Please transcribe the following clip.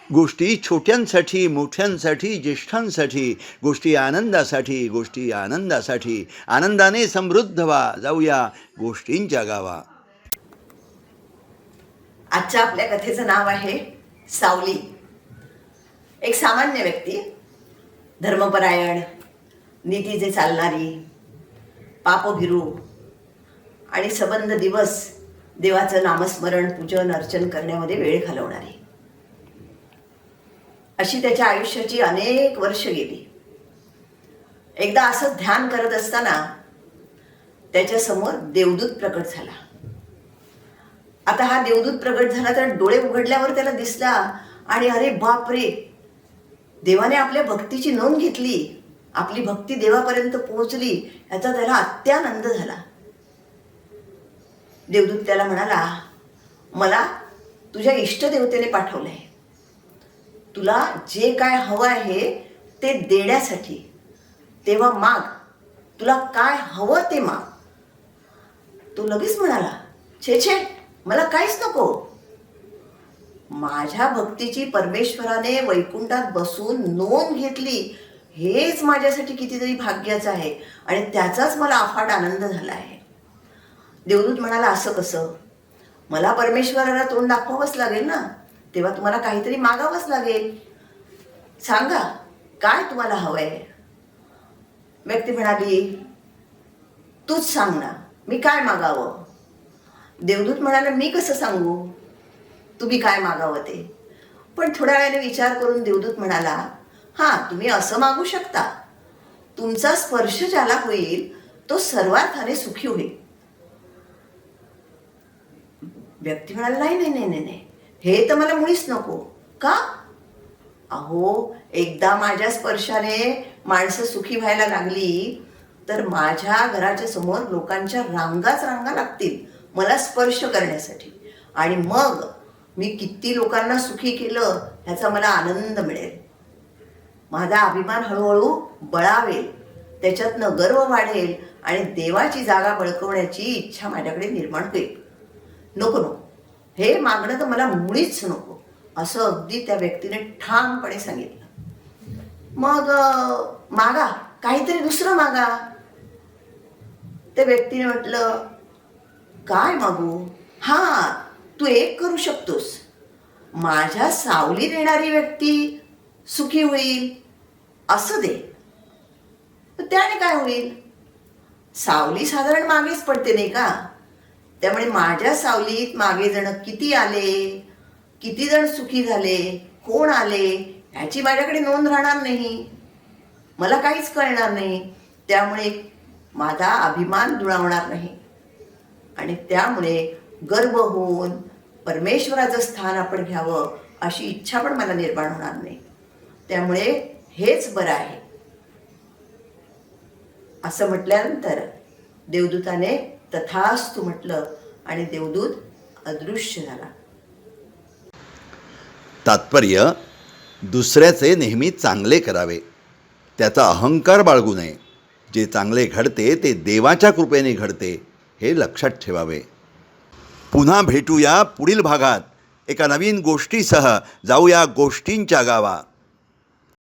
गोष्टी छोट्यांसाठी, मोठ्यांसाठी, ज्येष्ठांसाठी, गोष्टी आनंदासाठी, गोष्टी आनंदासाठी. आनंदाने समृद्ध व्हा, जाऊया गोष्टींच्या गावा. आजच्या आपल्या कथेचं नाव आहे सावली. एक सामान्य व्यक्ती, धर्मपरायण, नीतीचे चालणारी, पापभिरू आणि सबंध दिवस देवाचं नामस्मरण, पूजन, अर्चन करण्यामध्ये वेळ घालवणारी, अशी त्याच्या आयुष्याची अनेक वर्ष गेली. एकदा असं ध्यान करत असताना त्याच्यासमोर देवदूत प्रकट झाला. आता हा देवदूत प्रकट झाला तर डोळे उघडल्यावर त्याला दिसला आणि अरे बापरे, देवाने आपल्या भक्तीची नोंद घेतली, आपली भक्ती देवापर्यंत पोहोचली, याचा त्याला अत्यानंद झाला. देवदूत त्याला म्हणाला, मला तुझ्या इष्टदेवतेने पाठवलंय, तुला जे काय हवं आहे ते देण्यासाठी. तेव्हा माग, तुला काय हवं ते माग. तो लगेच म्हणाला, छे छे, मला काहीच नको. माझ्या भक्तीची परमेश्वराने वैकुंठात बसून नोंद घेतली, हेच माझ्यासाठी कितीतरी भाग्याचं आहे आणि त्याचाच मला अफाट आनंद झाला आहे. देवदूत म्हणाला, असं कसं? मला परमेश्वराला तोंड दाखवावंच लागेल ना, तेव्हा तुम्हाला काहीतरी मागावंच लागेल. सांगा, काय तुम्हाला हवंय? व्यक्ती म्हणाली, तूच सांग ना, मी काय मागावं? देवदूत म्हणाला, मी कसं सांगू तुम्ही काय मागावं ते? पण थोड्या वेळाने विचार करून देवदूत म्हणाला, हां, तुम्ही असं मागू शकता, तुमचा स्पर्श ज्याला होईल तो सर्वार्थाने सुखी होईल. व्यक्ती म्हणाला, नाही नाही नाही नाही, हे तर मला मुळीच नको. का? अहो, एकदा माझ्या स्पर्शाने माणसं सुखी व्हायला लागली तर माझ्या घराच्या समोर लोकांच्या रांगाच रांगा लागतील मला स्पर्श करण्यासाठी, आणि मग मी किती लोकांना सुखी केलं ह्याचा मला आनंद मिळेल. माझा अभिमान हळूहळू बळावेल, त्याच्यातनं गर्व वाढेल आणि देवाची जागा बळकवण्याची इच्छा माझ्याकडे निर्माण होईल. नको नको, हे मागणं तर मला मुळीच नको, असं अगदी त्या व्यक्तीने ठामपणे सांगितलं. मग मागा, काहीतरी दुसरं मागा. त्या व्यक्तीने म्हटलं, काय मागू? हां, तू एक करू शकतोस, माझ्या सावली देणारी व्यक्ती सुखी होईल असं दे. त्याने काय होईल? सावली साधारण मागेच पडते नाही का? त्यामुळे माझ्या सावलीत मागे जण किती आले, किती जण सुखी झाले, कोण आले, ह्याची माझ्याकडे नोंद राहणार नाही, मला काहीच कळणार नाही. त्यामुळे माझा अभिमान दुणावणार नाही आणि त्यामुळे गर्व होऊन परमेश्वराचं स्थान आपण घ्यावं अशी इच्छा पण मला निर्माण होणार नाही. त्यामुळे हेच बरं आहे. असं म्हटल्यानंतर देवदूताने तथास्तु म्हटलं आणि देवदूत अदृश्य झाला. तात्पर्य, दुसऱ्याचे नेहमी चांगले करावे, त्याचा अहंकार बाळगू नये. जे चांगले घडते ते देवाच्या कृपेने घडते, हे लक्षात ठेवावे. पुन्हा भेटूया पुढील भागात एका नवीन गोष्टीसह. जाऊया गोष्टींच्या गावा.